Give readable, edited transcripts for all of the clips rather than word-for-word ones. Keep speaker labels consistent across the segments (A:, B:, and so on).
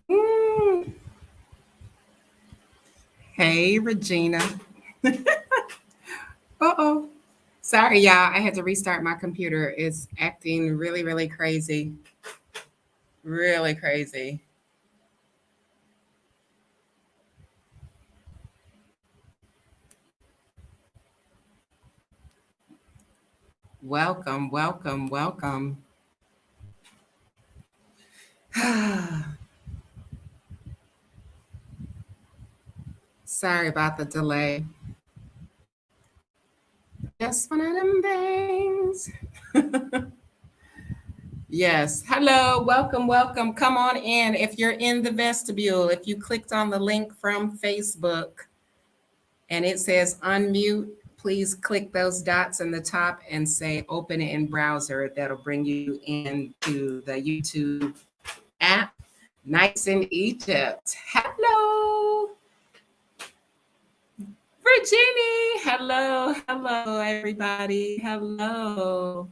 A: Mm. Hey, Regina. Uh-oh. Sorry, y'all. I had to restart my computer. It's acting really, really crazy. Really crazy. Welcome, welcome, welcome. Sorry about the delay. Just one of them things. Yes. Hello. Welcome. Welcome. Come on in. If you're in the vestibule, if you clicked on the link from Facebook and it says unmute, please click those dots in the top and say open in browser. That'll bring you into the YouTube app. Nights in Egypt. Hello. Virginie. Hello. Hello, everybody. Hello.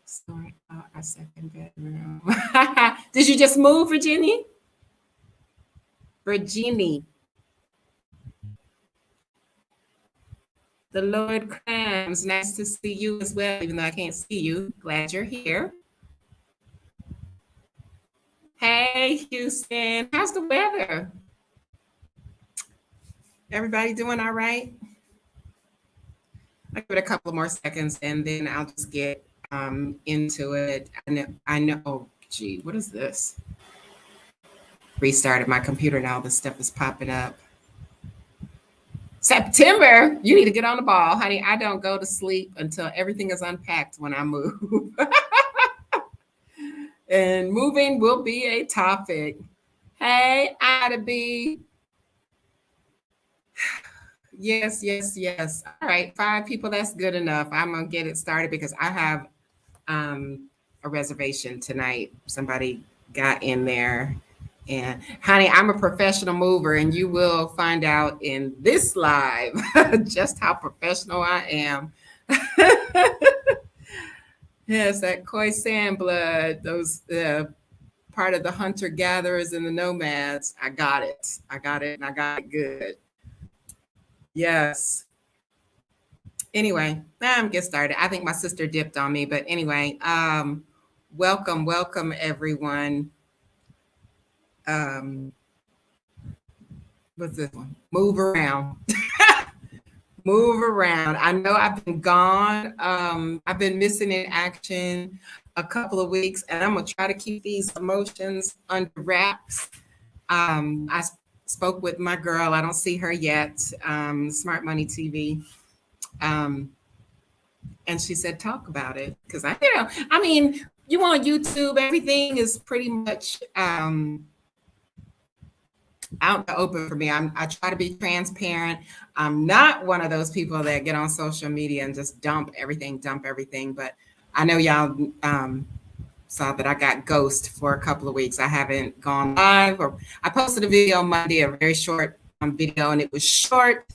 A: Sorry about our second bedroom. Did you just move, Virginie? Virginie. The Lord Crams. Nice to see you as well, even though I can't see you. Glad you're here. Hey, Houston. How's the weather? Everybody doing all right? I'll give it a couple more seconds and then I'll just get into it. I know, oh, gee, what is this? Restarted my computer now. This stuff is popping up. September, you need to get on the ball, honey. I don't go to sleep until everything is unpacked when I move. And moving will be a topic. Hey, Ida B. Yes, yes, yes. All right, 5 people, that's good enough. I'm gonna get it started because I have a reservation tonight. Somebody got in there. And honey, I'm a professional mover, and you will find out in this live just how professional I am. Yes, that Khoisan blood, those part of the hunter gatherers and the nomads. I got it. I got it, and I got it good. Yes. Anyway, I'm get started. I think my sister dipped on me, but anyway, welcome, welcome everyone. Um, what's this one? Move around. Move around. I know I've been gone. I've been missing in action a couple of weeks, and I'm gonna try to keep these emotions under wraps. I spoke with my girl. I don't see her yet. Smart Money TV. Um, and she said, talk about it. Because I mean, you on YouTube, everything is pretty much out to open for me. I try to be transparent. I'm not one of those people that get on social media and just dump everything. But I know y'all saw that I got ghost for a couple of weeks. I haven't gone live, or I posted a video Monday, a very short video, and it was short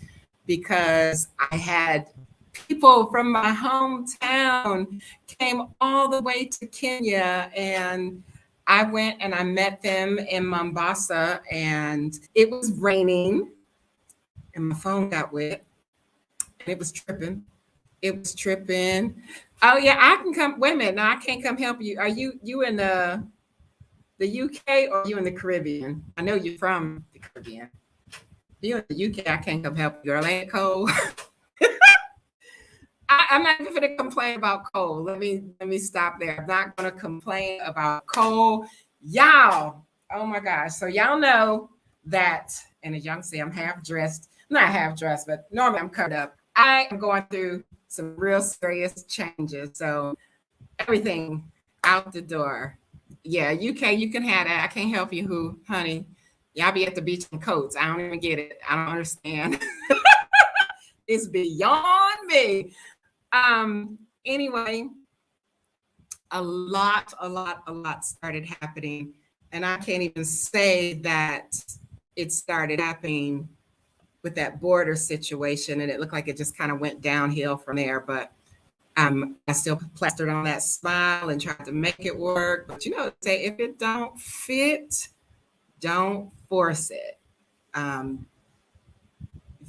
A: because I had people from my hometown came all the way to Kenya, and I went and I met them in Mombasa, and it was raining and my phone got wet and it was tripping. It was tripping. Oh yeah, I can come. Wait a minute. No, I can't come help you. Are you in the UK or are you in the Caribbean? I know you're from the Caribbean. You in the UK, I can't come help you, girl. Ain't it cold? I'm not even going to complain about cold. Let me stop there. I'm not going to complain about cold, y'all. Oh my gosh! So y'all know that, and as y'all can see, I'm half dressed. Not half dressed, but normally I'm covered up. I am going through some real serious changes. So everything out the door. Yeah, UK, you can have that. I can't help you, who, honey. Y'all be at the beach in coats. I don't even get it. I don't understand. It's beyond me. Anyway, a lot started happening. And I can't even say that it started happening with that border situation. And it looked like it just kind of went downhill from there. But I still plastered on that smile and tried to make it work. But say if it don't fit, Don't force it. Um,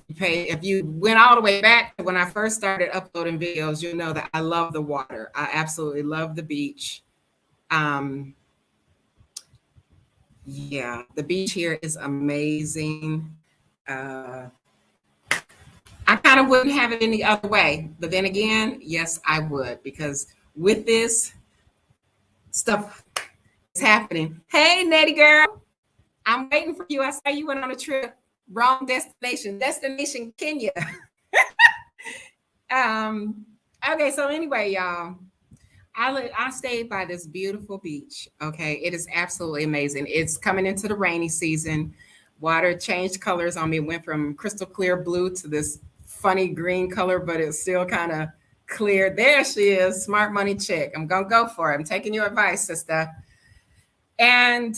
A: if you went all the way back to when I first started uploading videos, you know that I love the water. I absolutely love the beach. Um, yeah, the beach here is amazing. Uh, I kind of wouldn't have it any other way. But then again, yes, I would, because with this stuff is happening. Hey, Nettie girl, I'm waiting for you. I saw you went on a trip. Wrong destination. Destination Kenya. Okay, so anyway, y'all, I stayed by this beautiful beach. Okay, it is absolutely amazing. It's coming into the rainy season. Water changed colors on me. It went from crystal clear blue to this funny green color, but it's still kind of clear. There she is, smart money chick. I'm gonna go for it. I'm taking your advice, sister. And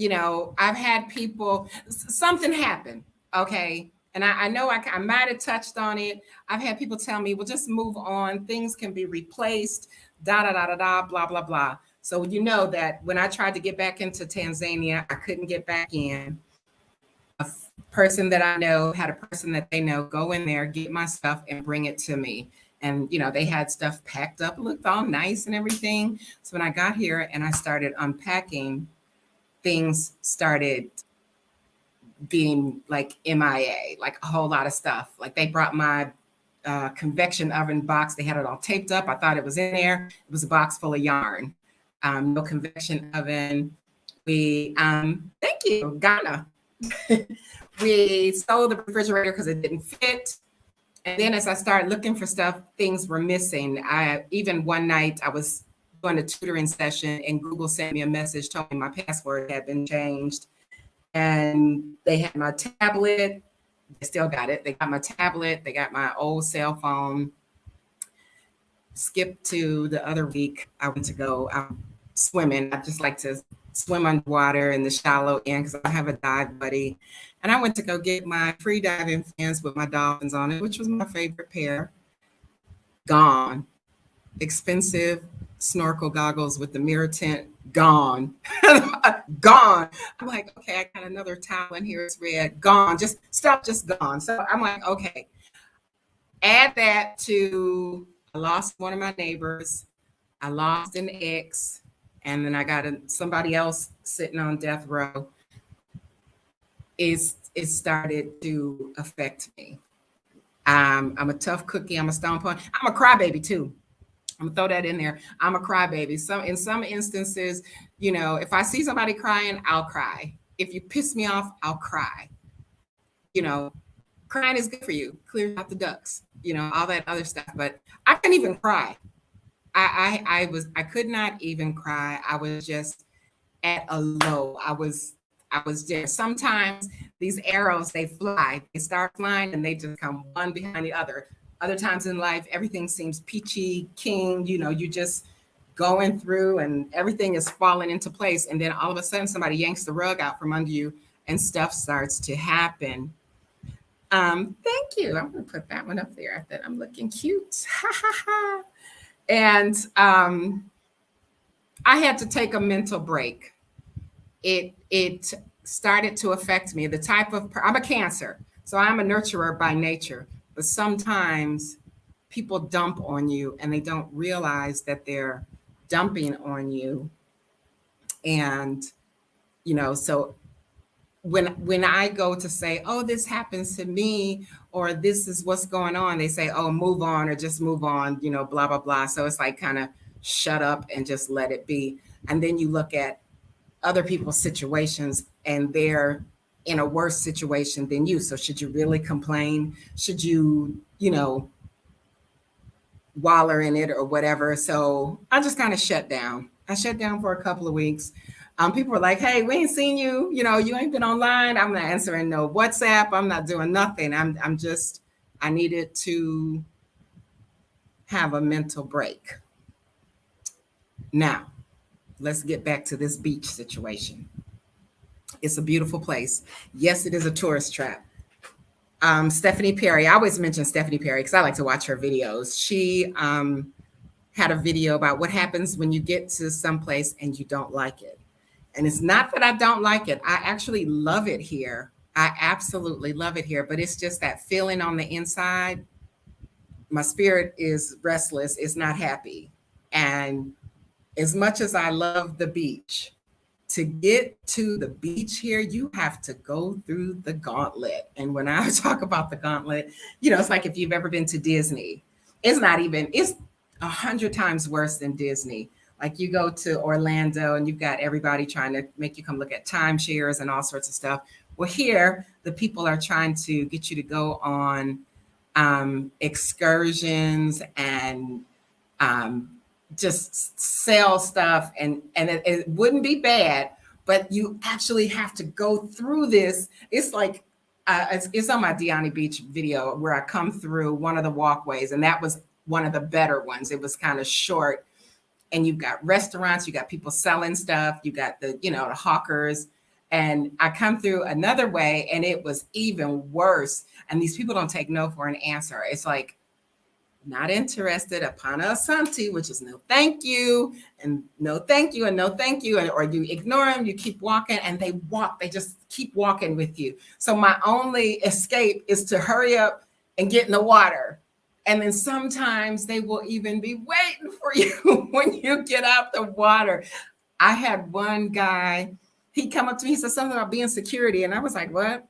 A: you know, I've had people, something happen, okay? And I know I might have touched on it. I've had people tell me, well, just move on. Things can be replaced, da, da, da, da, da, blah, blah, blah. So you know that when I tried to get back into Tanzania, I couldn't get back in. A person that I know had a person that they know go in there, get my stuff and bring it to me. And, you know, they had stuff packed up, looked all nice and everything. So when I got here and I started unpacking, things started being like MIA, like a whole lot of stuff. Like they brought my convection oven box. They had it all taped up. I thought it was in there. It was a box full of yarn. No convection oven. We, thank you, Ghana. We sold the refrigerator because it didn't fit. And then as I started looking for stuff, things were missing. Even one night I was doing a tutoring session and Google sent me a message telling me my password had been changed. And they had my tablet. They still got it. They got my tablet. They got my old cell phone. Skip to the other week. I went to go swimming. I just like to swim underwater in the shallow end because I have a dive buddy. And I went to go get my free diving fins with my dolphins on it, which was my favorite pair. Gone. Expensive snorkel goggles with the mirror tint. Gone. Gone. I'm like, okay, I got another towel in here. It's red. Gone. Just stop. Just gone. So I'm like, okay. Add that to I lost one of my neighbors. I lost an ex. And then I got somebody else sitting on death row. It started to affect me. I'm a tough cookie. I'm a stone pony. I'm a crybaby too. I'm gonna throw that in there. I'm a crybaby. In some instances, you know, if I see somebody crying, I'll cry. If you piss me off, I'll cry. You know, crying is good for you. Clear out the ducts. You know, all that other stuff. But I couldn't even cry. I could not even cry. I was just at a low. I was there. Sometimes these arrows, they fly. They start flying and they just come one behind the other. Other times in life, everything seems peachy keen. You know, you just going through and everything is falling into place. And then all of a sudden somebody yanks the rug out from under you and stuff starts to happen. Thank you. I'm going to put that one up there. That I'm looking cute. Ha ha ha. And I had to take a mental break. It started to affect me. The type of I'm a Cancer, so I'm a nurturer by nature. But sometimes people dump on you and they don't realize that they're dumping on you. And you know, so when I go to say, oh, this happens to me, or this is what's going on, they say, oh, move on or just move on, you know, blah, blah, blah. So it's like kind of shut up and just let it be. And then you look at other people's situations and they're in a worse situation than you. So should you really complain? Should you, you know, waller in it or whatever? So I just kind of shut down. I shut down for a couple of weeks. People were like, hey, we ain't seen you. You know, you ain't been online. I'm not answering no WhatsApp. I'm not doing nothing. I needed to have a mental break. Now, let's get back to this beach situation. It's a beautiful place. Yes, it is a tourist trap. Stephanie Perry, I always mention Stephanie Perry because I like to watch her videos. She had a video about what happens when you get to someplace and you don't like it. And it's not that I don't like it. I actually love it here. I absolutely love it here, but it's just that feeling on the inside. My spirit is restless, it's not happy. And as much as I love the beach, to get to the beach here, you have to go through the gauntlet. And when I talk about the gauntlet, it's like if you've ever been to Disney, it's 100 times worse than Disney. Like you go to Orlando and you've got everybody trying to make you come look at timeshares and all sorts of stuff. Well, here, the people are trying to get you to go on excursions and um, just sell stuff, and it wouldn't be bad, but you actually have to go through this. It's like it's on my Diani Beach video where I come through one of the walkways, and that was one of the better ones. It was kind of short, and you've got restaurants, you got people selling stuff, you got the hawkers. And I come through another way, and it was even worse. And these people don't take no for an answer. It's like, not interested, upon asante, which is no thank you, and no thank you, and no thank you, or you ignore them, you keep walking, and they just keep walking with you. So my only escape is to hurry up and get in the water. And then sometimes they will even be waiting for you when you get out the water. I had one guy, he come up to me, he said something about being security, and I was like, what?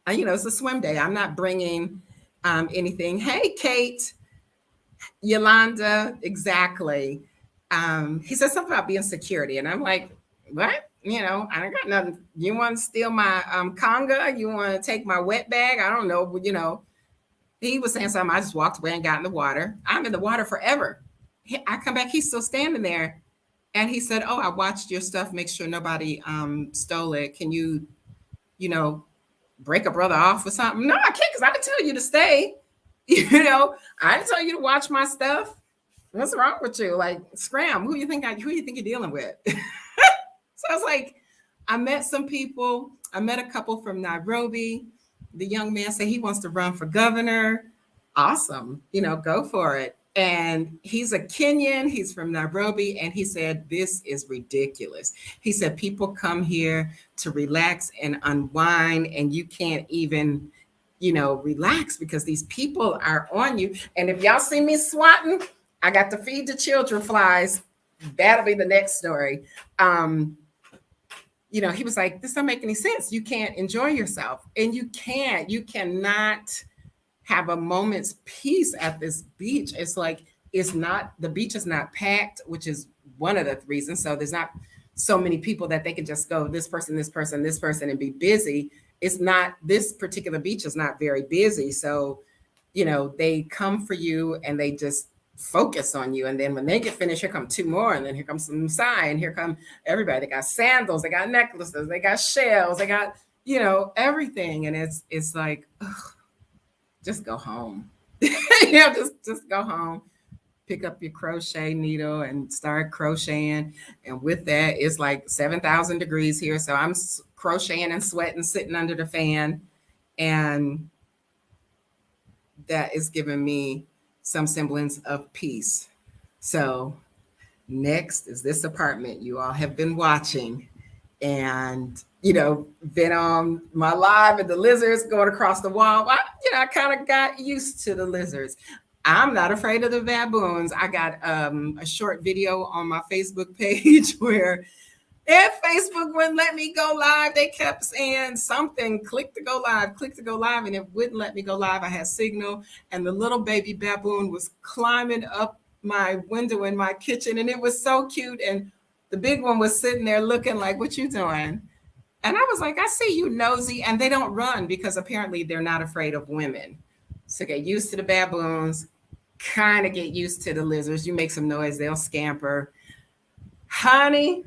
A: It's a swim day. I'm not bringing anything. Hey, Kate, Yolanda, exactly. He said something about being security, and I'm like, what? I don't got nothing. You want to steal my conga? You want to take my wet bag? I don't know. He was saying something. I just walked away and got in the water. I'm in the water forever. I come back, he's still standing there. And he said, oh, I watched your stuff. Make sure nobody stole it. Can you, break a brother off or something? No, I can't, because I didn't tell you to stay. I didn't tell you to watch my stuff. What's wrong with you? Like, scram. Who you think you're dealing with? So I was like, I met some people. I met a couple from Nairobi. The young man said he wants to run for governor. Awesome. Go for it. And he's a Kenyan. He's from Nairobi. And he said, this is ridiculous. He said, people come here to relax and unwind, and you can't even, relax because these people are on you. And if y'all see me swatting, I got to feed the children flies. That'll be the next story. He was like, this don't make any sense. You can't enjoy yourself. And you cannot have a moment's peace at this beach. It's like, the beach is not packed, which is one of the reasons. So there's not so many people that they can just go this person, and be busy. It's not, this particular beach is not very busy. So, they come for you and they just focus on you. And then when they get finished, here come two more. And then here comes some Sai, and here come everybody. They got sandals, they got necklaces, they got shells, they got, everything. And it's like, ugh, just go home. Just go home, pick up your crochet needle and start crocheting. And with that, it's like 7,000 degrees here. So I'm crocheting and sweating, sitting under the fan. And that is giving me some semblance of peace. So next is this apartment you all have been watching. And been on my live and the lizards going across the wall. I kind of got used to the lizards. I'm not afraid of the baboons. I got a short video on my Facebook page where if Facebook wouldn't let me go live, they kept saying something, click to go live, and it wouldn't let me go live. I had signal, and the little baby baboon was climbing up my window in my kitchen, and it was so cute. And the big one was sitting there looking like, what you doing? And I was like, I see you, nosy. And they don't run because apparently they're not afraid of women. So get used to the baboons, kind of get used to the lizards. You make some noise, they'll scamper. Honey,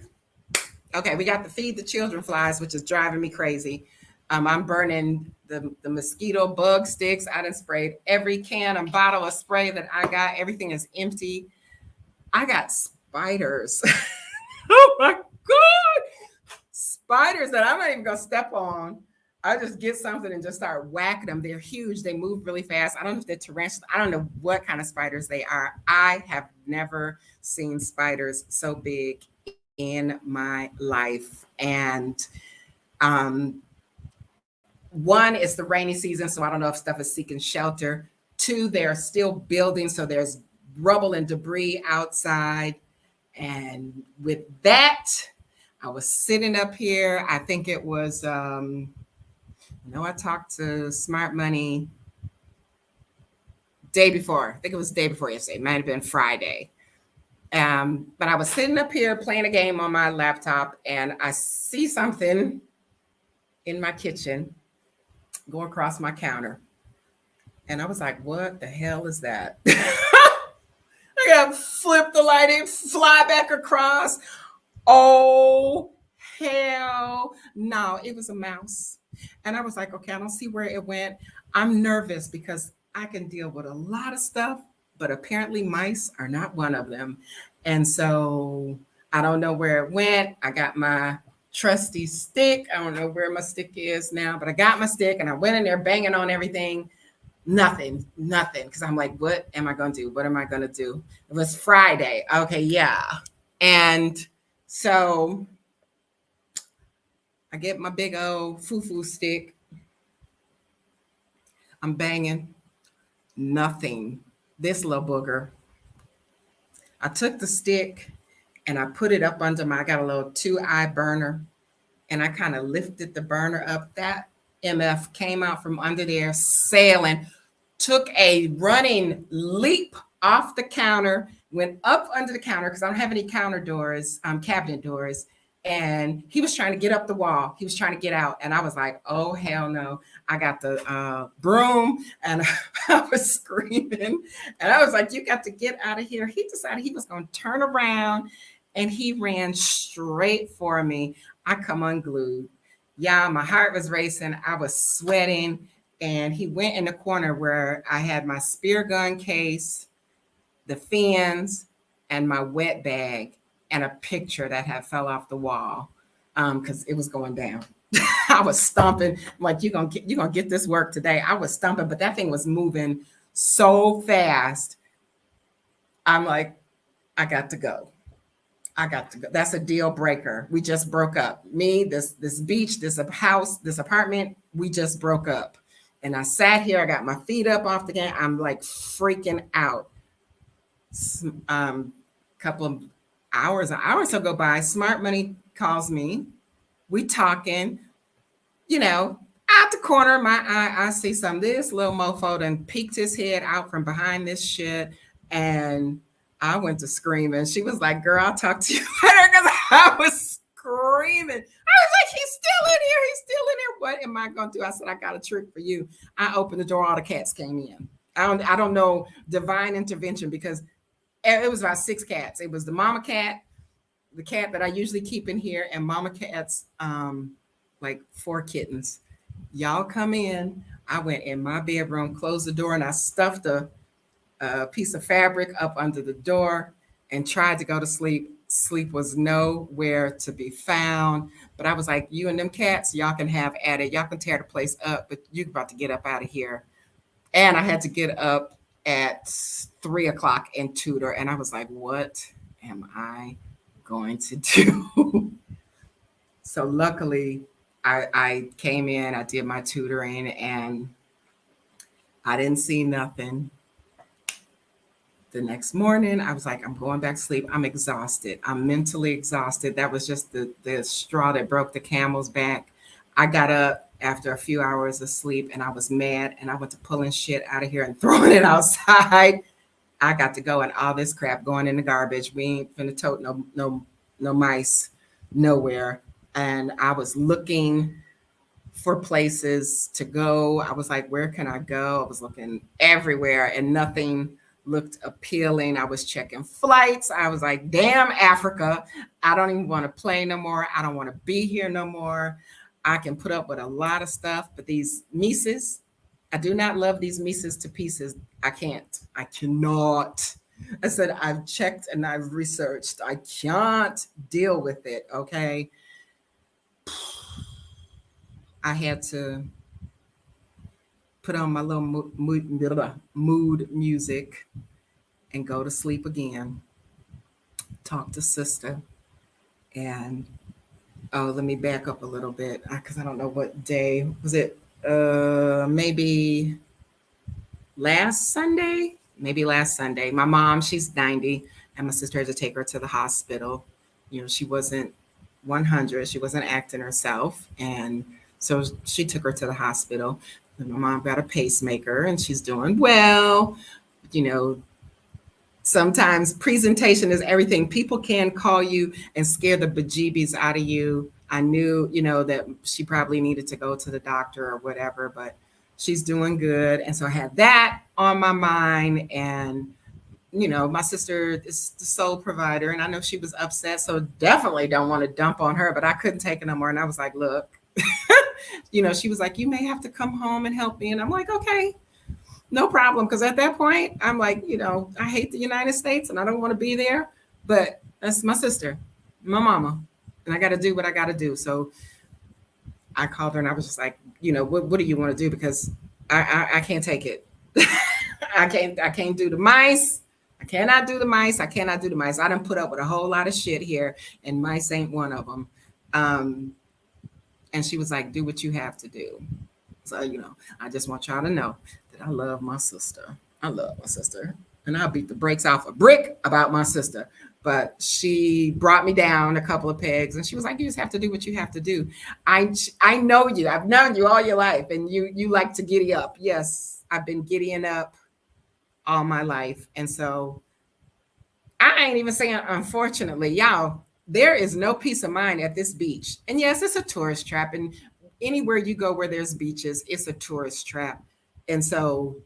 A: okay, we got the feed the children flies, which is driving me crazy. I'm burning the mosquito bug sticks. I done sprayed every can and bottle of spray that I got. Everything is empty. I got spiders. Oh my God. Spiders that I'm not even going to step on. I just get something and just start whacking them. They're huge. They move really fast. I don't know if they're tarantulas. I don't know what kind of spiders they are. I have never seen spiders so big in my life. And um, one is the rainy season, so I don't know if stuff is seeking shelter. Two, they're still building, so there's rubble and debris outside. And with that, I was sitting up here. I think it was, I talked to Smart Money day before. I think it was the day before yesterday. It might have been Friday. But I was sitting up here playing a game on my laptop, and I see something in my kitchen go across my counter. And I was like, what the hell is that? I got flip the light and fly back across. Oh, hell no. It was a mouse. And I was like, okay, I don't see where it went. I'm nervous because I can deal with a lot of stuff, but apparently mice are not one of them. And so I don't know where it went. I got my trusty stick. I don't know where my stick is now, but I got my stick and I went in there banging on everything. Nothing. Because I'm like, what am I going to do? What am I going to do? It was Friday. Okay, yeah. And so I get my big old foo-foo stick. I'm banging. Nothing. This little booger. I took the stick and I put it up under I got a little 2-eye burner, and I kind of lifted the burner up. That MF came out from under there sailing, took a running leap off the counter, went up under the counter because I don't have any counter doors, cabinet doors. And he was trying to get up the wall. He was trying to get out. And I was like, oh, hell no. I got the broom and I was screaming. And I was like, you got to get out of here. He decided he was going to turn around and he ran straight for me. I come unglued. Yeah, my heart was racing. I was sweating. And he went in the corner where I had my spear gun case, the fins, and my wet bag, and a picture that had fell off the wall because it was going down. I was stomping. I'm like, you're gonna get this work today. I was stomping, but that thing was moving so fast. I'm like, I got to go. That's a deal breaker. We just broke up. Me, this beach, this house, this apartment, we just broke up. And I sat here, I got my feet up off the game. I'm like freaking out. Couple of hours, an hour or so go by. Smart Money calls me. We talking, out the corner of my eye, I see this little mofo done peeked his head out from behind this shit. And I went to screaming. She was like, girl, I'll talk to you later, because I was screaming. I was like, he's still in here. He's still in here. What am I going to do? I said, I got a trick for you. I opened the door. All the cats came in. I don't know, divine intervention, because it was about 6 cats. It was the mama cat, the cat that I usually keep in here, and mama cat's like 4 kittens. Y'all come in. I went in my bedroom, closed the door, and I stuffed a piece of fabric up under the door and tried to go to sleep. Sleep was nowhere to be found. But I was like, you and them cats, y'all can have at it. Y'all can tear the place up, but you're about to get up out of here. And I had to get up at 3 o'clock and tutor. And I was like, what am I going to do? So luckily, I came in, I did my tutoring, and I didn't see nothing. The next morning, I was like, I'm going back to sleep. I'm exhausted. I'm mentally exhausted. That was just the straw that broke the camel's back. I got up after a few hours of sleep, and I was mad, and I went to pulling shit out of here and throwing it outside. I got to go, and all this crap going in the garbage. We ain't finna tote no mice nowhere. And I was looking for places to go. I was like, where can I go? I was looking everywhere, and nothing looked appealing. I was checking flights. I was like, damn, Africa. I don't even want to play no more. I don't want to be here no more. I can put up with a lot of stuff, but these Mises, I do not love these Mises to pieces. I can't. I cannot. I said, I've checked and I've researched. I can't deal with it, okay? I had to put on my little mood music and go to sleep again. Talk to sister And oh, let me back up a little bit because I don't know what day was it. Maybe last Sunday. Maybe last Sunday. My mom, she's 90, and my sister had to take her to the hospital. She wasn't 100. She wasn't acting herself, and so she took her to the hospital. And my mom got a pacemaker, and she's doing well. You know, sometimes presentation is everything. People can call you and scare the bejeebies out of you. I knew, that she probably needed to go to the doctor or whatever, but she's doing good. And so I had that on my mind. And, my sister is the sole provider, and I know she was upset. So definitely don't want to dump on her, but I couldn't take it no more. And I was like, look, she was like, you may have to come home and help me. And I'm like, okay. No problem. Because at that point, I'm like, I hate the United States and I don't want to be there. But that's my sister, my mama. And I got to do what I got to do. So I called her and I was just like, what do you want to do? Because I can't take it. I can't do the mice. I cannot do the mice. I cannot do the mice. I done put up with a whole lot of shit here, and mice ain't one of them. And she was like, do what you have to do. So, I just want y'all to know that I love my sister. I love my sister. And I'll beat the brakes off a brick about my sister. But she brought me down a couple of pegs, and she was like, you just have to do what you have to do. I know you. I've known you all your life, and you like to giddy up. Yes, I've been giddying up all my life. And so I ain't even saying, unfortunately, y'all, there is no peace of mind at this beach. And yes, it's a tourist trap. And anywhere you go where there's beaches, it's a tourist trap. And so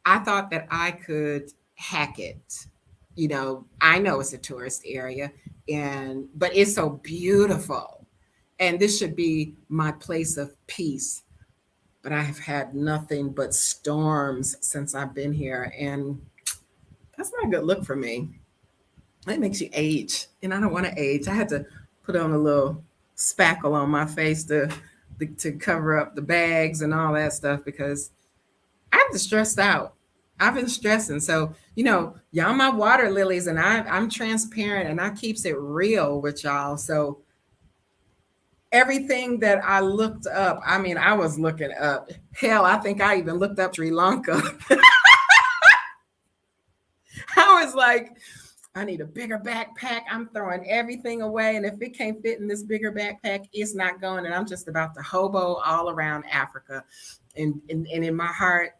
A: I thought that I could hack it. I know it's a tourist area, but it's so beautiful. And this should be my place of peace. But I have had nothing but storms since I've been here. And that's not a good look for me. It makes you age. And I don't want to age. I had to put on a little spackle on my face to cover up the bags and all that stuff because I've been stressed out. I've been stressing. So, y'all my water lilies, and I'm transparent and I keeps it real with y'all. So everything that I looked up, I was looking up. Hell, I think I even looked up Sri Lanka. I was like, I need a bigger backpack. I'm throwing everything away. And if it can't fit in this bigger backpack, it's not going. And I'm just about to hobo all around Africa. And in my heart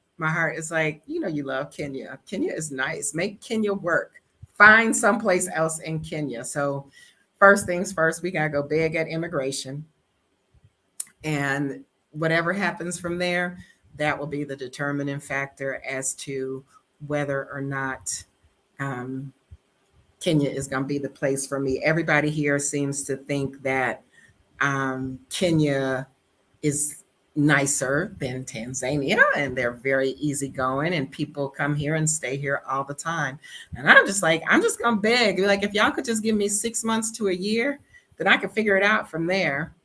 A: is like, you love Kenya. Kenya is nice. Make Kenya work. Find someplace else in Kenya. So first things first, we got to go beg at immigration. And whatever happens from there, that will be the determining factor as to whether or not Kenya is going to be the place for me. Everybody here seems to think that Kenya is nicer than Tanzania, and they're very easygoing, and people come here and stay here all the time. And I'm just like, I'm just going to beg. Like, if y'all could just give me 6 months to a year, then I can figure it out from there.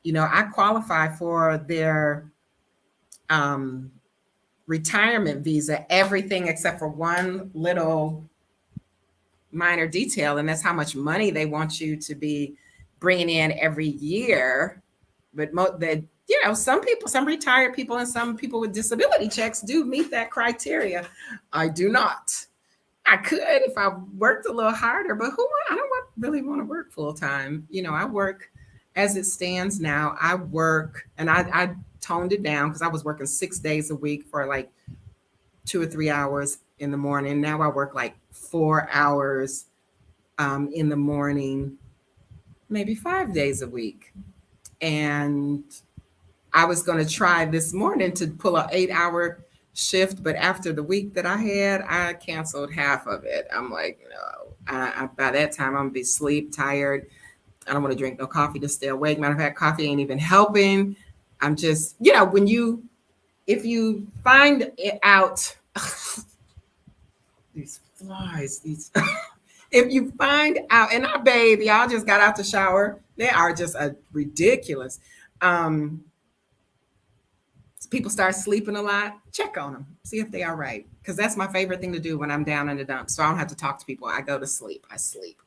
A: I qualify for their retirement visa, everything except for one little minor detail, and that's how much money they want you to be bringing in every year. But some retired people and some people with disability checks do meet that criteria. I do not. I could if I worked a little harder, but I don't really want to work full time. I work as it stands now. I work, and I toned it down because I was working 6 days a week for like 2 or 3 hours in the morning. Now I work like 4 hours in the morning, maybe 5 days a week. And I was going to try this morning to pull an 8-hour shift, but after the week that I had, I canceled half of it. I'm like, no, by that time I'm gonna be sleep tired. I don't want to drink no coffee to stay awake. Matter of fact, coffee ain't even helping. I'm just, if you find it out, these flies, if you find out, and I bathe, y'all just got out the shower. They are just ridiculous. People start sleeping a lot, check on them, see if they are right. Because that's my favorite thing to do when I'm down in the dumps. So I don't have to talk to people. I go to sleep. I sleep.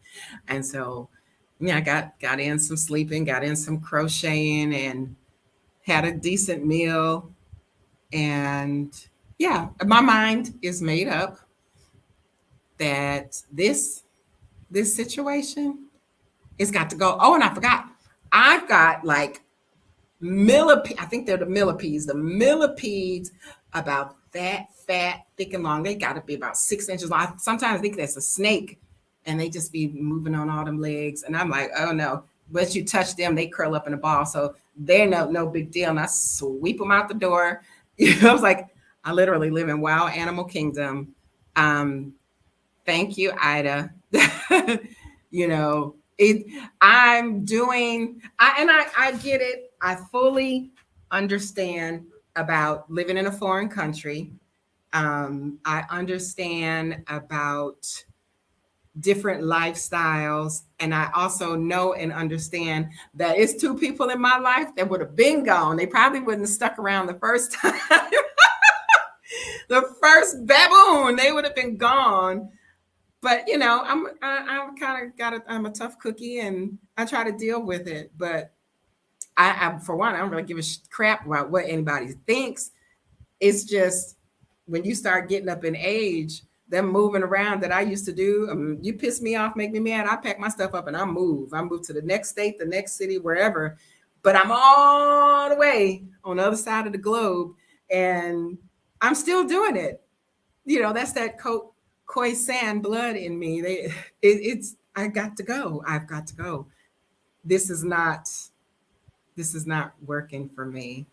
A: And so Yeah, I got in some sleeping, got in some crocheting, and had a decent meal. And yeah, my mind is made up that this situation it's got to go. Oh, and I forgot. I've got like millipede. I think they're the millipedes. The millipedes about that fat, thick, and long. They got to be about 6 inches long. I sometimes think that's a snake, and they just be moving on all them legs. And I'm like, oh no. Once you touch them, they curl up in a ball. So they're no big deal. And I sweep them out the door. I was like, I literally live in Wild Animal Kingdom. Um, Thank you, Ida. you know, it I'm doing I get it. I fully understand about living in a foreign country. I understand about different lifestyles. And I also know and understand that it's two people in my life that would have been gone. They probably wouldn't have stuck around the first time. The first baboon, they would have been gone. But I'm kind of I'm a tough cookie, and I try to deal with it. But I for one, I don't really give a crap about what anybody thinks. It's just when you start getting up in age, them moving around that I used to do, you piss me off, make me mad. I pack my stuff up and I move. I move to the next state, the next city, wherever. But I'm all the way on the other side of the globe, and I'm still doing it. That's that Khoisan blood in me. It's I got to go. I've got to go. This is not working for me.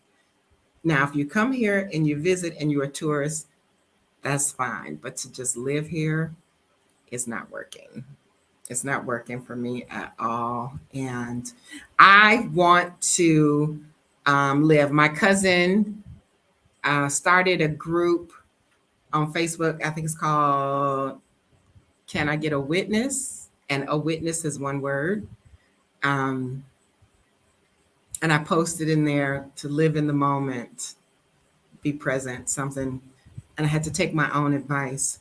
A: Now, if you come here and you visit and you're a tourist, that's fine. But to just live here is not working. It's not working for me at all. And I want to live. My cousin started a group on Facebook. I think it's called Can I Get a Witness? And a witness is one word. And I posted in there to live in the moment, be present, something. And I had to take my own advice.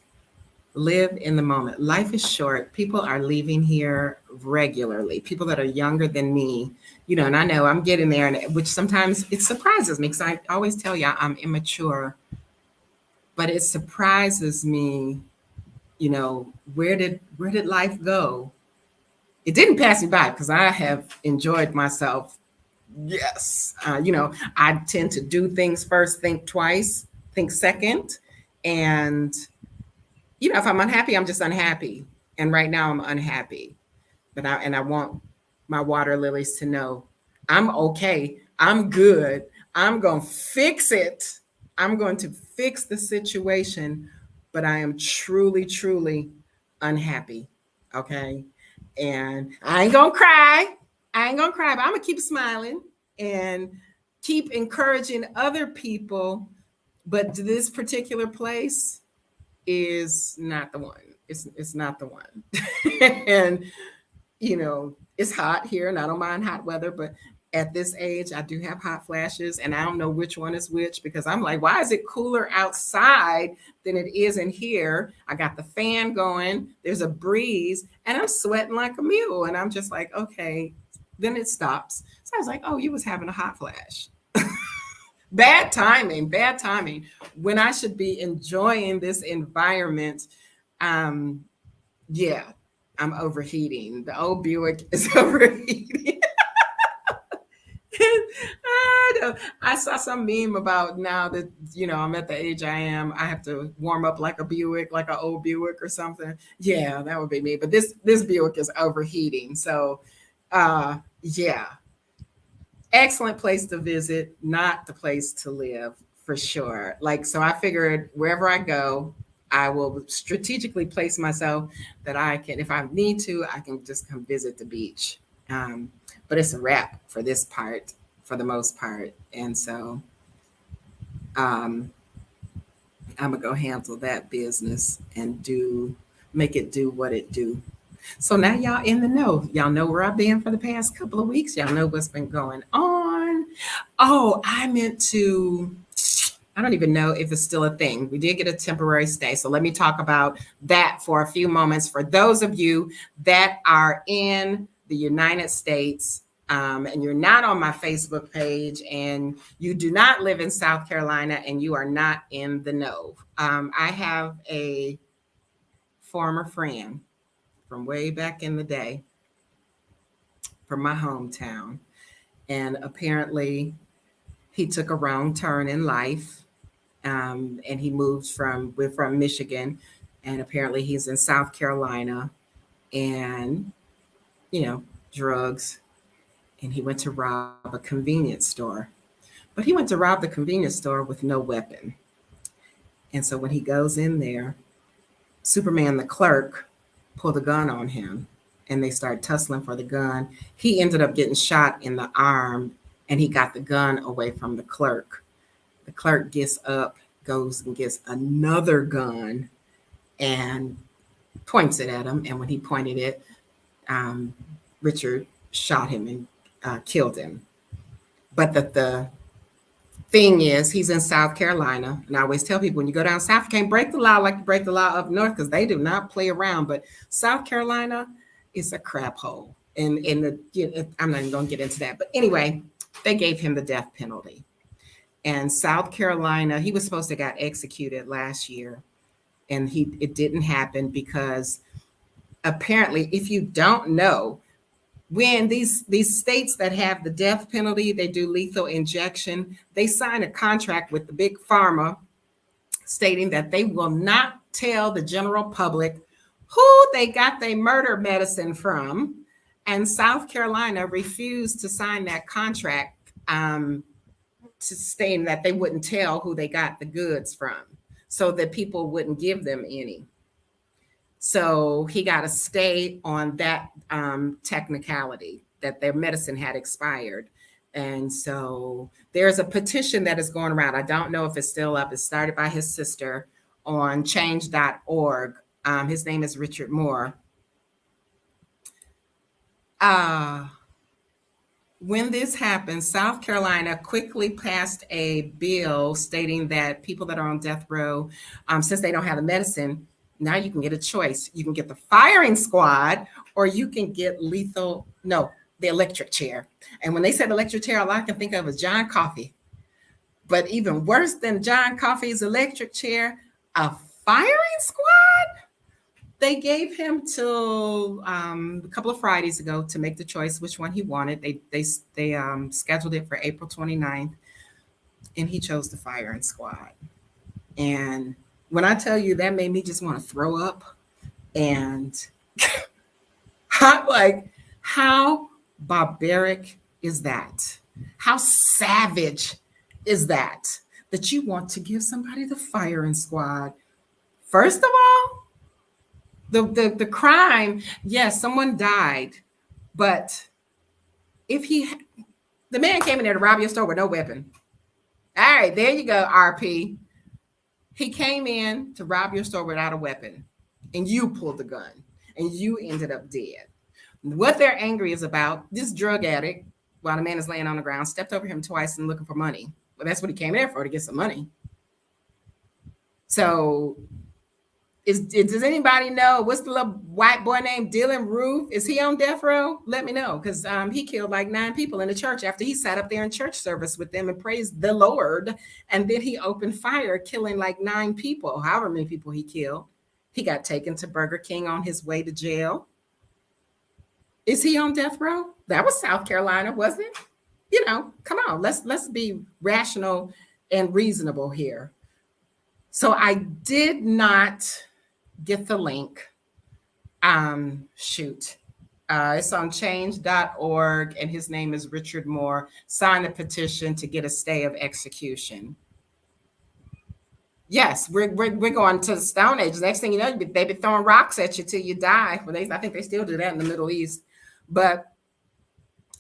A: Live in the moment. Life is short. People are leaving here regularly. People that are younger than me, and I know I'm getting there, and which sometimes it surprises me because I always tell you I'm immature, but it surprises me. Where did life go? It didn't pass me by because I have enjoyed myself. Yes. I tend to do things first, think twice, think second. And, if I'm unhappy, I'm just unhappy. And right now I'm unhappy. But I want my water lilies to know I'm okay. I'm good. I'm going to fix it. I'm going to fix the situation, but I am truly, truly unhappy. Okay. And I ain't going to cry. But I'm going to keep smiling and keep encouraging other people. But this particular place is not the one. It's not the one. And, it's hot here and I don't mind hot weather, but at this age, I do have hot flashes and I don't know which one is which because I'm like, why is it cooler outside than it is in here? I got the fan going, there's a breeze, and I'm sweating like a mule. And I'm just like, okay, then it stops. So I was like, oh, you was having a hot flash. Bad timing when I should be enjoying this environment. Yeah, I'm overheating. The old Buick is overheating. I saw some meme about now that I'm at the age I am, I have to warm up like a Buick, like an old Buick or something. Yeah, that would be me. But this Buick is overheating. So yeah. Excellent place to visit, not the place to live for sure. So I figured wherever I go, I will strategically place myself that I can, if I need to, I can just come visit the beach. But it's a wrap for this part, for the most part. And so I'm gonna go handle that business and make it do what it do. So now y'all in the know. Y'all know where I've been for the past couple of weeks. Y'all know what's been going on. Oh, I don't even know if it's still a thing. We did get a temporary stay. So let me talk about that for a few moments. For those of you that are in the United States, and you're not on my Facebook page, and you do not live in South Carolina, and you are not in the know. I have a former friend from way back in the day from my hometown, and apparently he took a wrong turn in life, and he moved we're from Michigan, and apparently he's in South Carolina, and drugs, and he went to rob a convenience store. But he went to rob the convenience store with no weapon. And so when he goes in there, Superman, the clerk, pulled a gun on him, and they started tussling for the gun. He ended up getting shot in the arm, and he got the gun away from the clerk. The clerk gets up, goes and gets another gun and points it at him. And when he pointed it, Richard shot him and killed him. But the thing is, he's in South Carolina. And I always tell people, when you go down south, you can't break the law like you break the law up north, because they do not play around. But South Carolina is a crap hole. And I'm not even going to get into that. But anyway, they gave him the death penalty. And South Carolina, he was supposed to got executed last year. And it didn't happen because apparently, if you don't know, when these states that have the death penalty, they do lethal injection, they sign a contract with the big pharma stating that they will not tell the general public who they got their murder medicine from. And South Carolina refused to sign that contract, stating that they wouldn't tell who they got the goods from, so that people wouldn't give them any. So he got a stay on that technicality, that their medicine had expired. And so there's a petition that is going around. I don't know if it's still up. It started by his sister on change.org. His name is Richard Moore. When this happened, South Carolina quickly passed a bill stating that people that are on death row, since they don't have the medicine, now you can get a choice. You can get the firing squad, or you can get the electric chair. And when they said electric chair, all I can think of is John Coffey. But even worse than John Coffey's electric chair, a firing squad? They gave him till a couple of Fridays ago to make the choice which one he wanted. They scheduled it for April 29th, and he chose the firing squad. And when I tell you, that made me just want to throw up. And I'm like, how barbaric is that? How savage is that you want to give somebody the firing squad? First of all, the crime, yes, someone died, but the man came in there to rob your store with no weapon. All right, there you go, RP. He came in to rob your store without a weapon, and you pulled the gun, and you ended up dead. What they're angry is about, this drug addict, while the man is laying on the ground, stepped over him twice and looking for money. Well, that's what he came there for, to get some money. So does anybody know what's the little white boy named Dylan Roof? Is he on death row? Let me know, because he killed like 9 people in the church after he sat up there in church service with them and praised the Lord. And then he opened fire, killing like 9 people, however many people he killed. He got taken to Burger King on his way to jail. Is he on death row? That was South Carolina, wasn't it? Come on, let's be rational and reasonable here. So I did not get the link. It's on change.org, and his name is Richard Moore. Sign a petition to get a stay of execution. Yes, we're going to the Stone Age. Next thing you know, they be throwing rocks at you till you die. Well, I think they still do that in the Middle East, but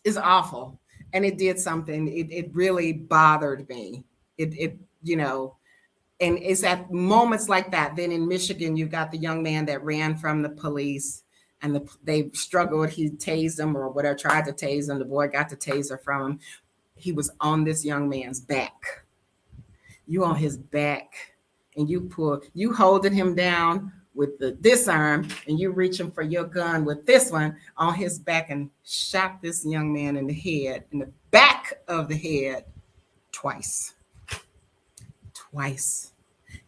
A: it's awful. And it did something. It really bothered me. And it's at moments like that. Then in Michigan, you got the young man that ran from the police, and they struggled. He tased him or whatever, tried to tase him. The boy got the taser from him. He was on this young man's back. You on his back, and you holding him down with this arm, and you reaching for your gun with this one on his back, and shot this young man in the back of the head twice.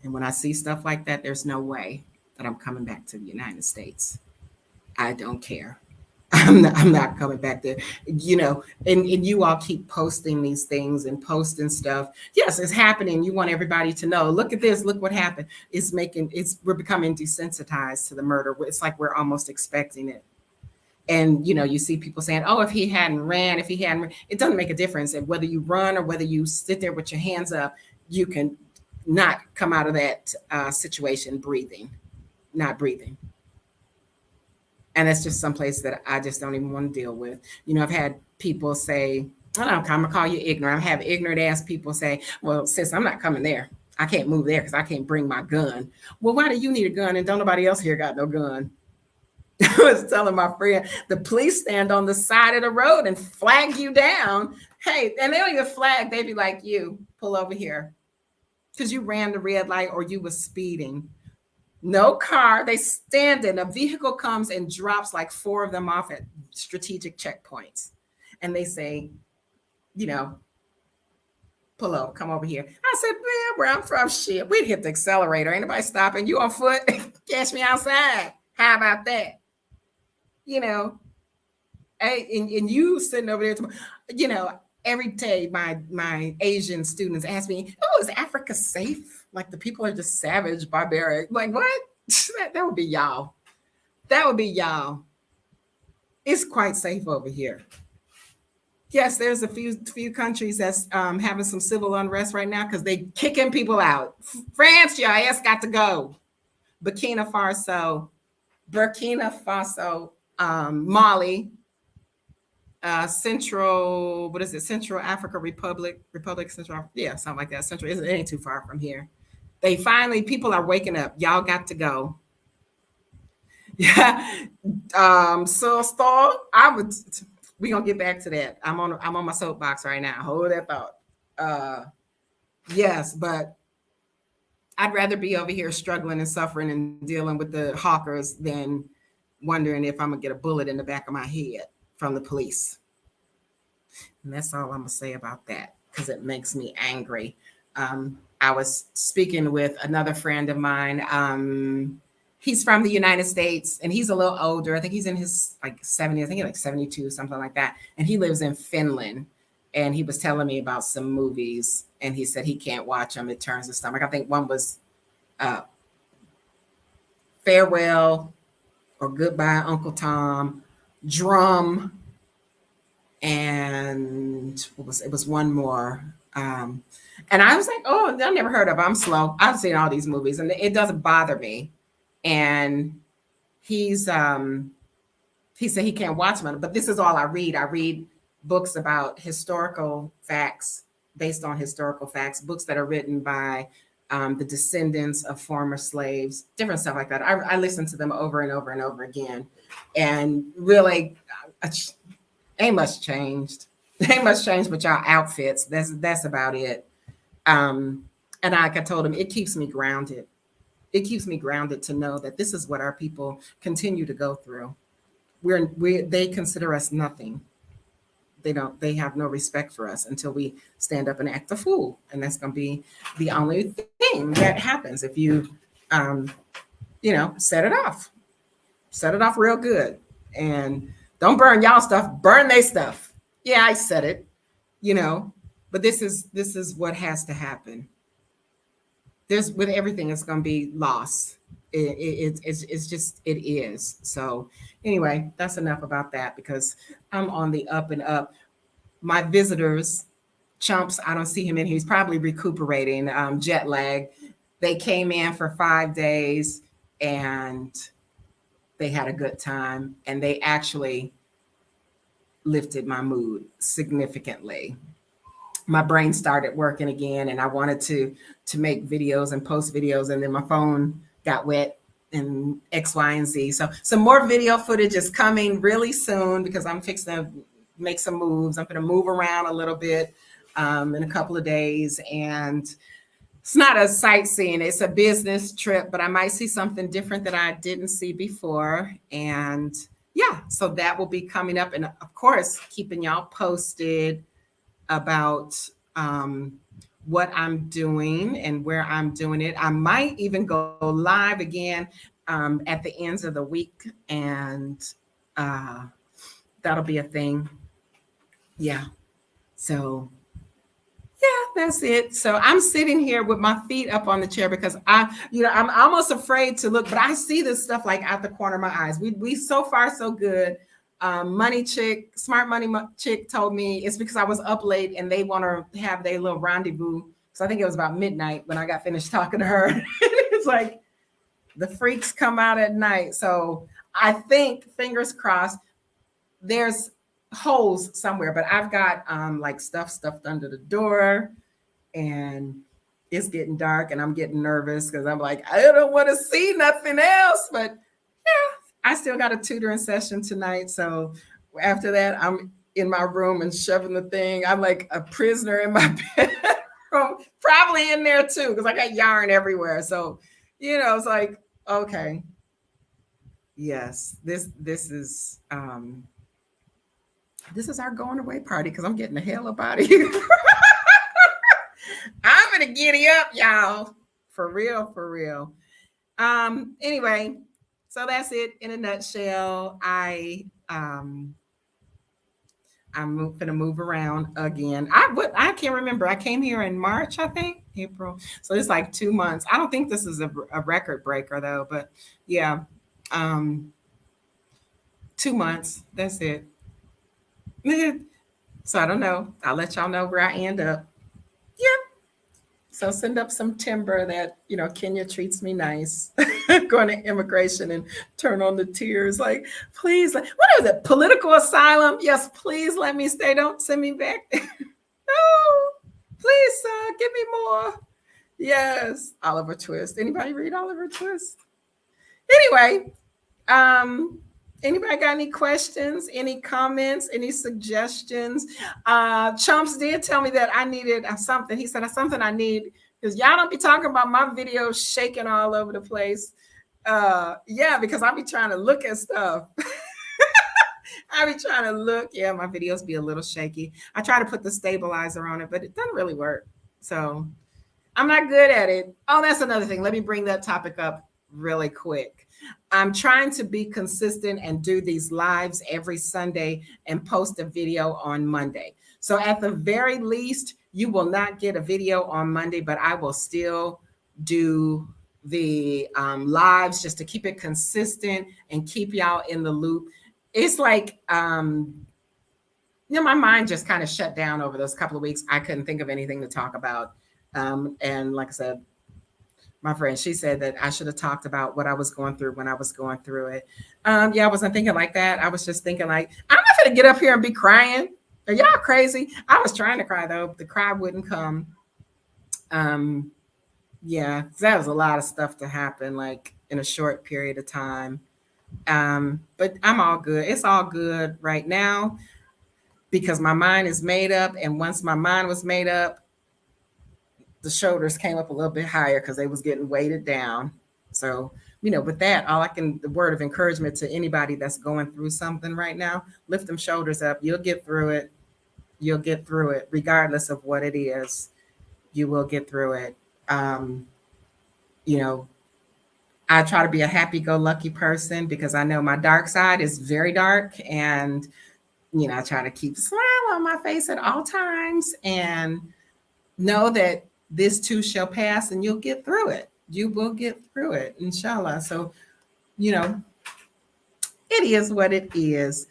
A: And when I see stuff like that, there's no way that I'm coming back to the United States. I don't care. I'm not coming back there, and you all keep posting these things and posting stuff. Yes, it's happening. You want everybody to know, look at this, look what happened. We're becoming desensitized to the murder. It's like we're almost expecting it. And, you see people saying, oh, if he hadn't ran, it doesn't make a difference. And whether you run or whether you sit there with your hands up, you can not come out of that situation not breathing. And that's just some place that I just don't even want to deal with. I've had people say, I'm going to call you ignorant. I have ignorant ass people say, well, sis, I'm not coming there. I can't move there because I can't bring my gun. Well, why do you need a gun and don't nobody else here got no gun? I was telling my friend, the police stand on the side of the road and flag you down. Hey, and they don't even flag. They be like, you pull over here because you ran the red light or you was speeding. No car. They stand in. A vehicle comes and drops like 4 of them off at strategic checkpoints. And they say, pull over, come over here. I said, man, where I'm from, shit, we'd hit the accelerator. Ain't nobody stopping. You on foot? Catch me outside. How about that? And you sitting over there, every day my Asian students ask me, oh, is Africa safe? Like the people are just savage, barbaric. Like, what? That would be y'all. That would be y'all. It's quite safe over here. Yes, there's a few countries that's having some civil unrest right now because they kicking people out. France, your ass got to go. Burkina Faso, Mali, Central Africa Republic, Central, yeah, something like that. Central, it ain't too far from here. People are waking up. Y'all got to go. Yeah. We're gonna get back to that. I'm on my soapbox right now. Hold that thought. Yes, but I'd rather be over here struggling and suffering and dealing with the hawkers than wondering if I'm gonna get a bullet in the back of my head from the police. And that's all I'm gonna say about that because it makes me angry. I was speaking with another friend of mine. He's from the United States and he's a little older. I think he's in his 70s, I think he's 72, something like that. And he lives in Finland. And he was telling me about some movies and he said he can't watch them. It turns his stomach. I think one was Farewell or Goodbye, Uncle Tom, Drum, and it was one more. And I was like, oh, I never heard of it. I'm slow. I've seen all these movies and it doesn't bother me. And he said he can't watch them, but this is all I read. I read books about historical facts, based on historical facts, books that are written by the descendants of former slaves, different stuff like that. I listen to them over and over and over again. And really, ain't much changed. Ain't much changed with y'all outfits. That's about it. And like I told him, it keeps me grounded. It keeps me grounded to know that this is what our people continue to go through. They consider us nothing. They have no respect for us until we stand up and act a fool. And that's going to be the only thing that happens if you, set it off real good and don't burn y'all stuff, burn they stuff. Yeah, I said it, but this is what has to happen. With everything, it's going to be loss. It's just, it is. So anyway, that's enough about that because I'm on the up and up. My visitors, Chumps, I don't see him in here. He's probably recuperating, jet lag. They came in for 5 days and they had a good time and they actually lifted my mood significantly. My brain started working again and I wanted to make videos and post videos, and then my phone got wet and X, Y, and Z. So some more video footage is coming really soon because I'm fixing to make some moves. I'm going to move around a little bit in a couple of days. And It's not a sightseeing, it's a business trip, but I might see something different that I didn't see before. And yeah, so that will be coming up. And of course, keeping y'all posted about what I'm doing and where I'm doing it. I might even go live again at the ends of the week, and uh, that'll be a thing. Yeah. So yeah, that's it. So I'm sitting here with my feet up on the chair because I'm almost afraid to look, but I see this stuff like out the corner of my eyes. We so far so good. Money chick, smart money chick told me it's because I was up late and they want to have their little rendezvous. So I think it was about midnight when I got finished talking to her. It's like the freaks come out at night. So I think, fingers crossed, there's holes somewhere, but I've got like stuff stuffed under the door, and it's getting dark and I'm getting nervous because I'm like, I don't want to see nothing else. But yeah, I still got a tutoring session tonight. So after that, I'm in my room and shoving the thing. I'm like a prisoner in my bedroom, probably in there too, because I got yarn everywhere. So, it's like, okay, yes, this is our going away party because I'm getting the hell up out of here. I'm gonna giddy up, y'all. For real, for real. Anyway, so that's it in a nutshell. I'm gonna move around again. I can't remember. I came here in March, I think, April. So it's like 2 months. I don't think this is a record breaker though, but yeah, 2 months. That's it. So I don't know. I'll let y'all know where I end up. Yeah. So send up some timber that, Kenya treats me nice. Going to immigration and turn on the tears. Like, please, what is it? Political asylum? Yes, please let me stay. Don't send me back. No, please, give me more. Yes, Oliver Twist. Anybody read Oliver Twist? Anyway, anybody got any questions, any comments, any suggestions? Chumps did tell me that I needed something. He said something I need, because y'all don't be talking about my videos shaking all over the place. Yeah, because I be trying to look at stuff. I be trying to look. Yeah, my videos be a little shaky. I try to put the stabilizer on it, but it doesn't really work. So I'm not good at it. Oh, that's another thing. Let me bring that topic up really quick. I'm trying to be consistent and do these lives every Sunday and post a video on Monday. So at the very least, you will not get a video on Monday, but I will still do the lives just to keep it consistent and keep y'all in the loop. It's like, my mind just kind of shut down over those couple of weeks. I couldn't think of anything to talk about. And like I said, my friend, she said that I should have talked about what I was going through when I was going through it. Yeah, I wasn't thinking like that. I was just thinking like, I'm not going to get up here and be crying. Are y'all crazy? I was trying to cry though. The cry wouldn't come. Yeah, that was a lot of stuff to happen like in a short period of time. But I'm all good. It's all good right now because my mind is made up. And once my mind was made up, the shoulders came up a little bit higher because they was getting weighted down. So, with that, the word of encouragement to anybody that's going through something right now, lift them shoulders up. You'll get through it. You'll get through it, regardless of what it is. You will get through it. I try to be a happy-go-lucky person because I know my dark side is very dark, and I try to keep a smile on my face at all times and know that this too shall pass and you'll get through it. You will get through it, inshallah. So, it is what it is.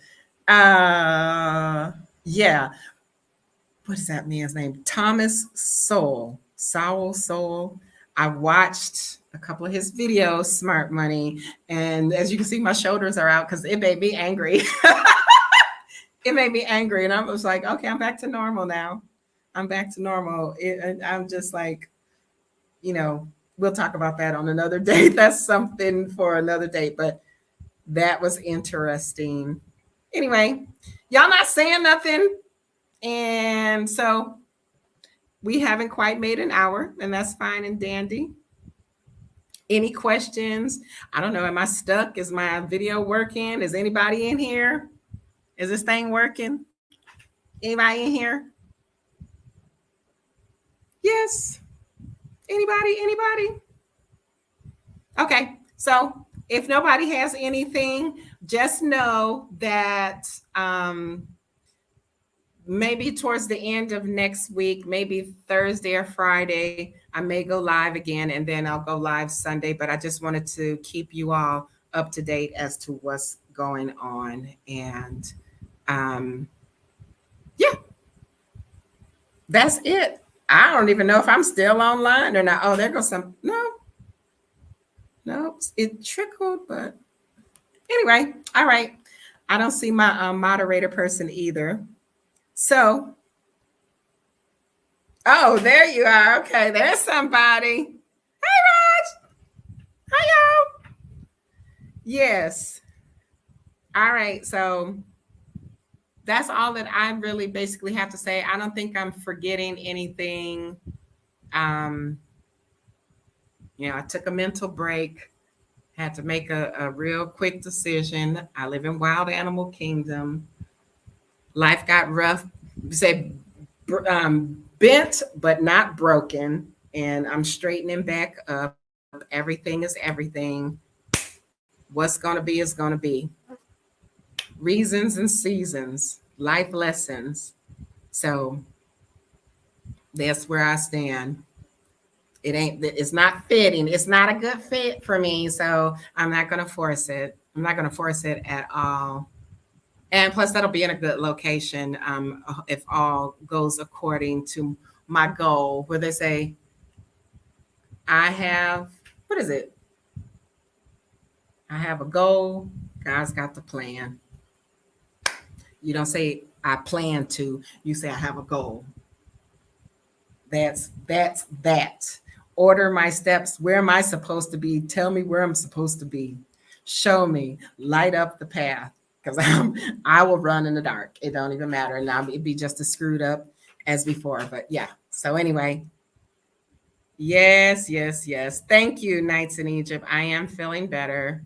A: Yeah. What is that man's name? Thomas Sowell. Soul. I watched a couple of his videos, Smart Money. And as you can see, my shoulders are out because it made me angry. It made me angry. And I was like, okay, I'm back to normal now. I'm back to normal. I'm just like, we'll talk about that on another day. That's something for another day. But that was interesting. Anyway, y'all not saying nothing. And so We haven't quite made an hour, and that's fine and dandy. Any questions? I don't know. Am I stuck? Is my video working? Is anybody in here? Is this thing working? Anybody in here? Yes. Anybody? Anybody? Okay. So if nobody has anything, just know that maybe towards the end of next week, maybe Thursday or Friday, I may go live again, and then I'll go live Sunday. But I just wanted to keep you all up to date as to what's going on. And yeah, that's it. I don't even know if I'm still online or not. Oh, there goes some. No, it trickled, but anyway, all right. I don't see my moderator person either. So, oh, there you are. Okay, there's somebody. Hey, Raj. Hi, y'all. Yes. All right. So that's all that I really basically have to say. I don't think I'm forgetting anything. I took a mental break, had to make a real quick decision. I live in Wild Animal Kingdom. Life got rough, say bent, but not broken. And I'm straightening back up. Everything is everything. What's going to be is going to be. Reasons and seasons, life lessons. So that's where I stand. It's not fitting. It's not a good fit for me. So I'm not going to force it. I'm not going to force it at all. And plus, that'll be in a good location if all goes according to my goal. Where they say, I have, what is it? I have a goal. God's got the plan. You don't say, I plan to. You say, I have a goal. That's that. Order my steps. Where am I supposed to be? Tell me where I'm supposed to be. Show me. Light up the path. Because I will run in the dark. It don't even matter. And it'd be just as screwed up as before. But yeah. So anyway. Yes. Thank you, Nights in Egypt. I am feeling better.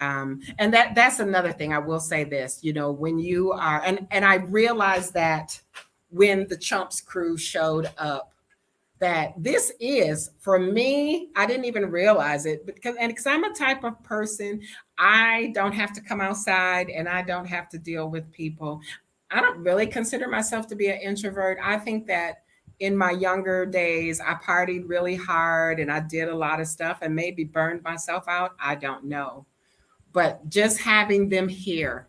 A: And that's another thing. I will say this, when you are, and I realized that when the Chumps crew showed up, that this is, for me, I didn't even realize it because I'm a type of person, I don't have to come outside and I don't have to deal with people. I don't really consider myself to be an introvert. I think that in my younger days, I partied really hard and I did a lot of stuff and maybe burned myself out. I don't know. But just having them here,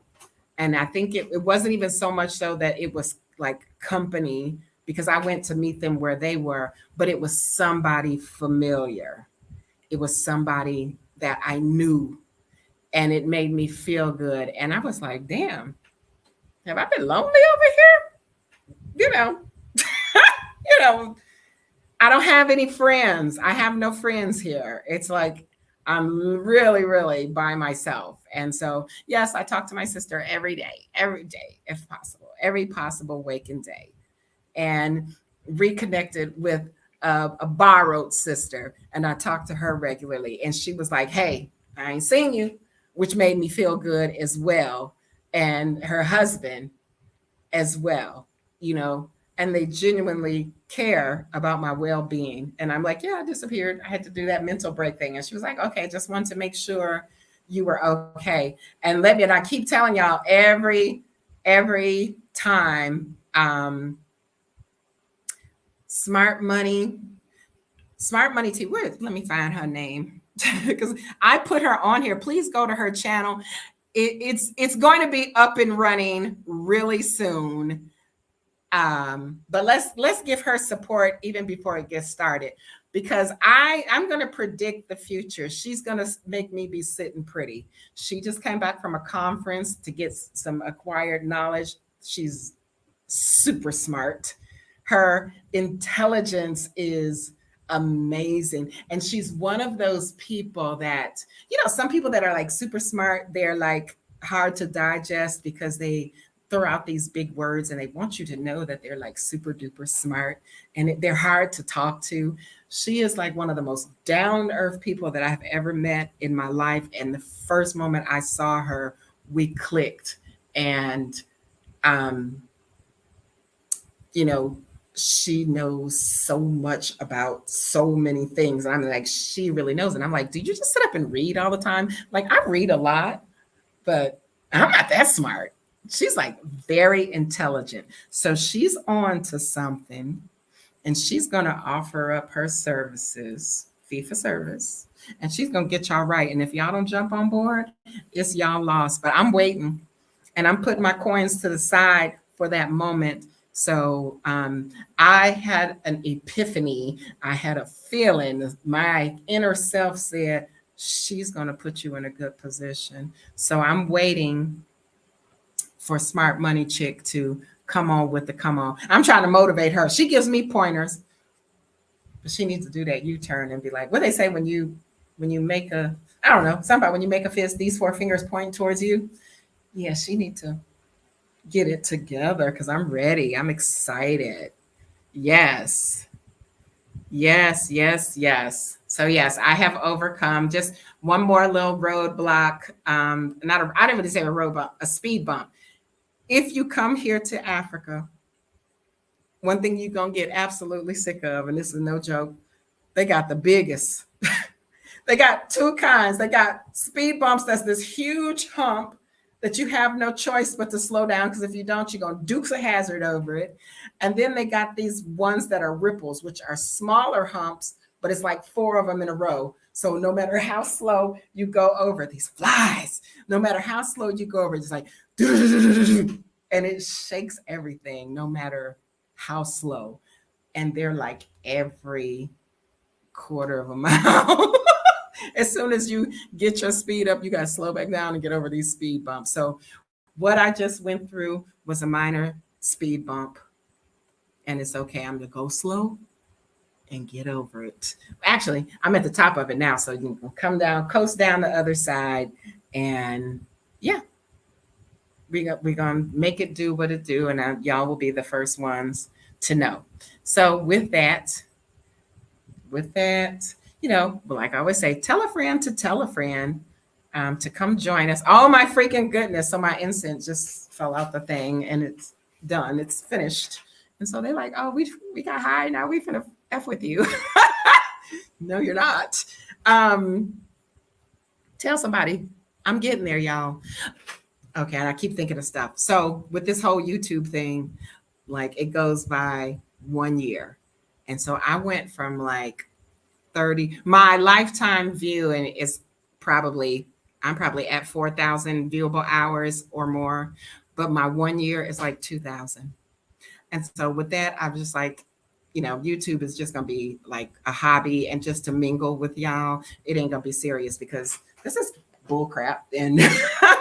A: and I think it wasn't even so much so that it was like company, because I went to meet them where they were, but it was somebody familiar. It was somebody that I knew, and it made me feel good. And I was like, damn, have I been lonely over here? I don't have any friends. I have no friends here. It's like, I'm really, really by myself. And so, yes, I talk to my sister every day, if possible, every possible waking day. And reconnected with a borrowed sister. And I talked to her regularly. And she was like, hey, I ain't seen you, which made me feel good as well. And her husband as well, and they genuinely care about my well-being. And I'm like, yeah, I disappeared. I had to do that mental break thing. And she was like, okay, just wanted to make sure you were okay. And I keep telling y'all every time, Smart Money T. Let me find her name because I put her on here. Please go to her channel. It's going to be up and running really soon. But let's give her support even before it gets started, because I'm going to predict the future. She's going to make me be sitting pretty. She just came back from a conference to get some acquired knowledge. She's super smart. Her intelligence is amazing. And she's one of those people that, some people that are like super smart, they're like hard to digest because they throw out these big words and they want you to know that they're like super duper smart and they're hard to talk to. She is like one of the most down to earth people that I've ever met in my life. And the first moment I saw her, we clicked. And, um, you know, she knows so much about so many things. And I'm like, she really knows. And I'm like, do you just sit up and read all the time? Like, I read a lot, but I'm not that smart. She's like very intelligent. So she's on to something and she's going to offer up her services, fee for service, and she's going to get y'all right. And if y'all don't jump on board, it's y'all lost. But I'm waiting and I'm putting my coins to the side for that moment. So I had an epiphany. I had a feeling. My inner self said, she's going to put you in a good position. So I'm waiting for Smart Money Chick to come on with the come on. I'm trying to motivate her. She gives me pointers, but she needs to do that U-turn and be like, what they say when you make a, I don't know, somebody when you make a fist, these four fingers point towards you. Yeah, she need to get it together because I'm ready. I'm excited. Yes. Yes, yes, yes. So yes, I have overcome just one more little roadblock. Not a, I didn't really say a road bump, a speed bump. If you come here to Africa, one thing you're gonna get absolutely sick of, and this is no joke, they got the biggest. They got two kinds. They got speed bumps, that's this huge hump that you have no choice but to slow down, because if you don't, you're gonna dukes a hazard over it. And then they got these ones that are ripples, which are smaller humps, but it's like four of them in a row. So no matter how slow you go over these flies, no matter how slow you go over, it's like, and it shakes everything, no matter how slow. And they're like every quarter of a mile. As soon as you get your speed up, you got to slow back down and get over these speed bumps. So what I just went through was a minor speed bump, and it's okay. I'm going to go slow and get over it. Actually, I'm at the top of it now, so you can come down, coast down the other side, and yeah, we're going to make it do what it do, and y'all will be the first ones to know. So with that, you know, like I always say, tell a friend to tell a friend to come join us. Oh my freaking goodness. So my incense just fell out the thing and it's done. It's finished. And so they're like, oh, we got high. Now we finna F with you. No, you're not. Tell somebody. I'm getting there, y'all. Okay, and I keep thinking of stuff. So with this whole YouTube thing, like it goes by 1 year. And so I went from like 30, my lifetime view, and it's probably, I'm probably at 4,000 viewable hours or more, but my 1 year is like 2,000. And so with that, I'm just like, you know, YouTube is just going to be like a hobby and just to mingle with y'all. It ain't going to be serious because this is bull crap. And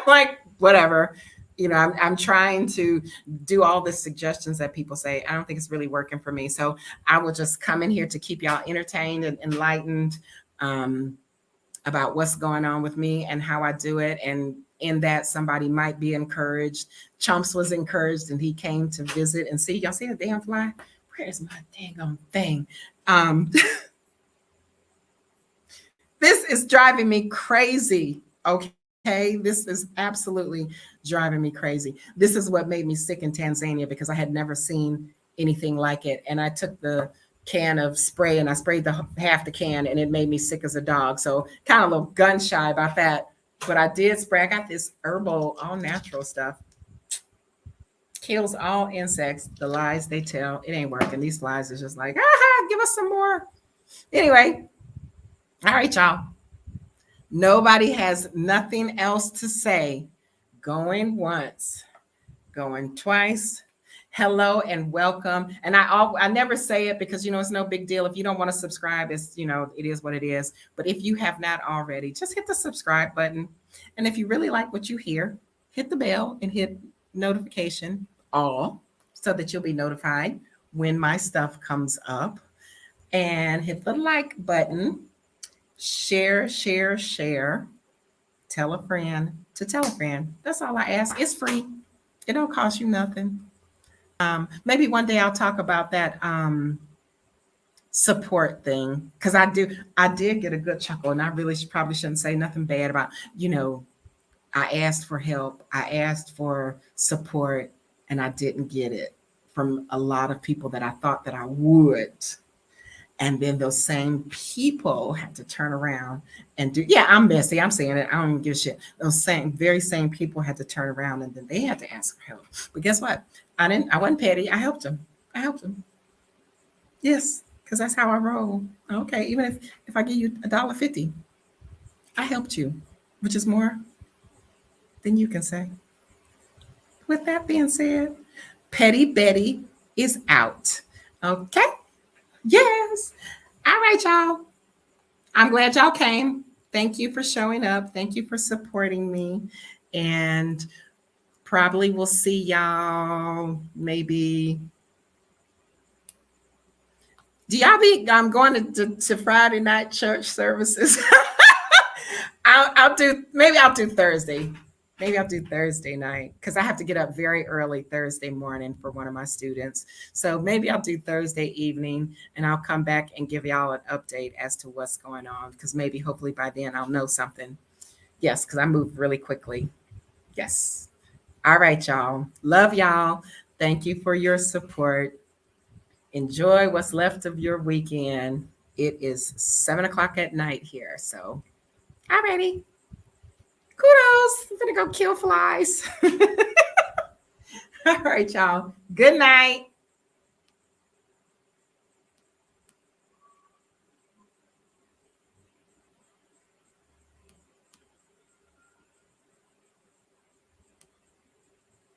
A: like, whatever, you know, I'm trying to do all the suggestions that people say. I don't think it's really working for me. So I will just come in here to keep y'all entertained and enlightened about what's going on with me and how I do it. And in that, somebody might be encouraged. Chumps was encouraged and he came to visit and see. Y'all see the damn fly? Where's my dang on thing? This is driving me crazy. Okay, this is absolutely driving me crazy. This is what made me sick in Tanzania because I had never seen anything like it. And I took the can of spray and I sprayed the half the can and it made me sick as a dog. So kind of a little gun shy about that. But I did spray. I got this herbal, all natural stuff. Kills all insects. The lies they tell, it ain't working. These flies are just like, give us some more. Anyway, all right, y'all. Nobody has nothing else to say. Going once, going twice. Hello and welcome. And I never say it because, you know, it's no big deal. If you don't want to subscribe, it's, you know, it is what it is. But if you have not already, just hit the subscribe button. And if you really like what you hear, hit the bell and hit notification all so that you'll be notified when my stuff comes up. And hit the like button. Share. Tell a friend to tell a friend. That's all I ask. It's free. It don't cost you nothing. Maybe one day I'll talk about that support thing, because I did get a good chuckle, and I really probably shouldn't say nothing bad about, I asked for help, I asked for support, and I didn't get it from a lot of people that I thought that I would. And then those same people had to turn around and do, yeah, I'm messy, I'm saying it, I don't even give a shit. Those very same people had to turn around, and then they had to ask for help. But guess what? I wasn't petty. I helped them. I helped them. Yes, because that's how I roll. Okay, even if I give you $1.50, I helped you, which is more than you can say. With that being said, Petty Betty is out. Okay? Yes. All right, y'all. I'm glad y'all came. Thank you for showing up. Thank you for supporting me. And probably we'll see y'all maybe. Do y'all be going to Friday night church services? I'll do Thursday. Maybe I'll do Thursday night, because I have to get up very early Thursday morning for one of my students. So maybe I'll do Thursday evening, and I'll come back and give y'all an update as to what's going on, because maybe hopefully by then I'll know something. Yes, because I move really quickly. Yes. All right, y'all. Love y'all. Thank you for your support. Enjoy what's left of your weekend. It is 7 o'clock at night here. So, alrighty. Kudos. I'm gonna go kill flies. All right, y'all. Good night.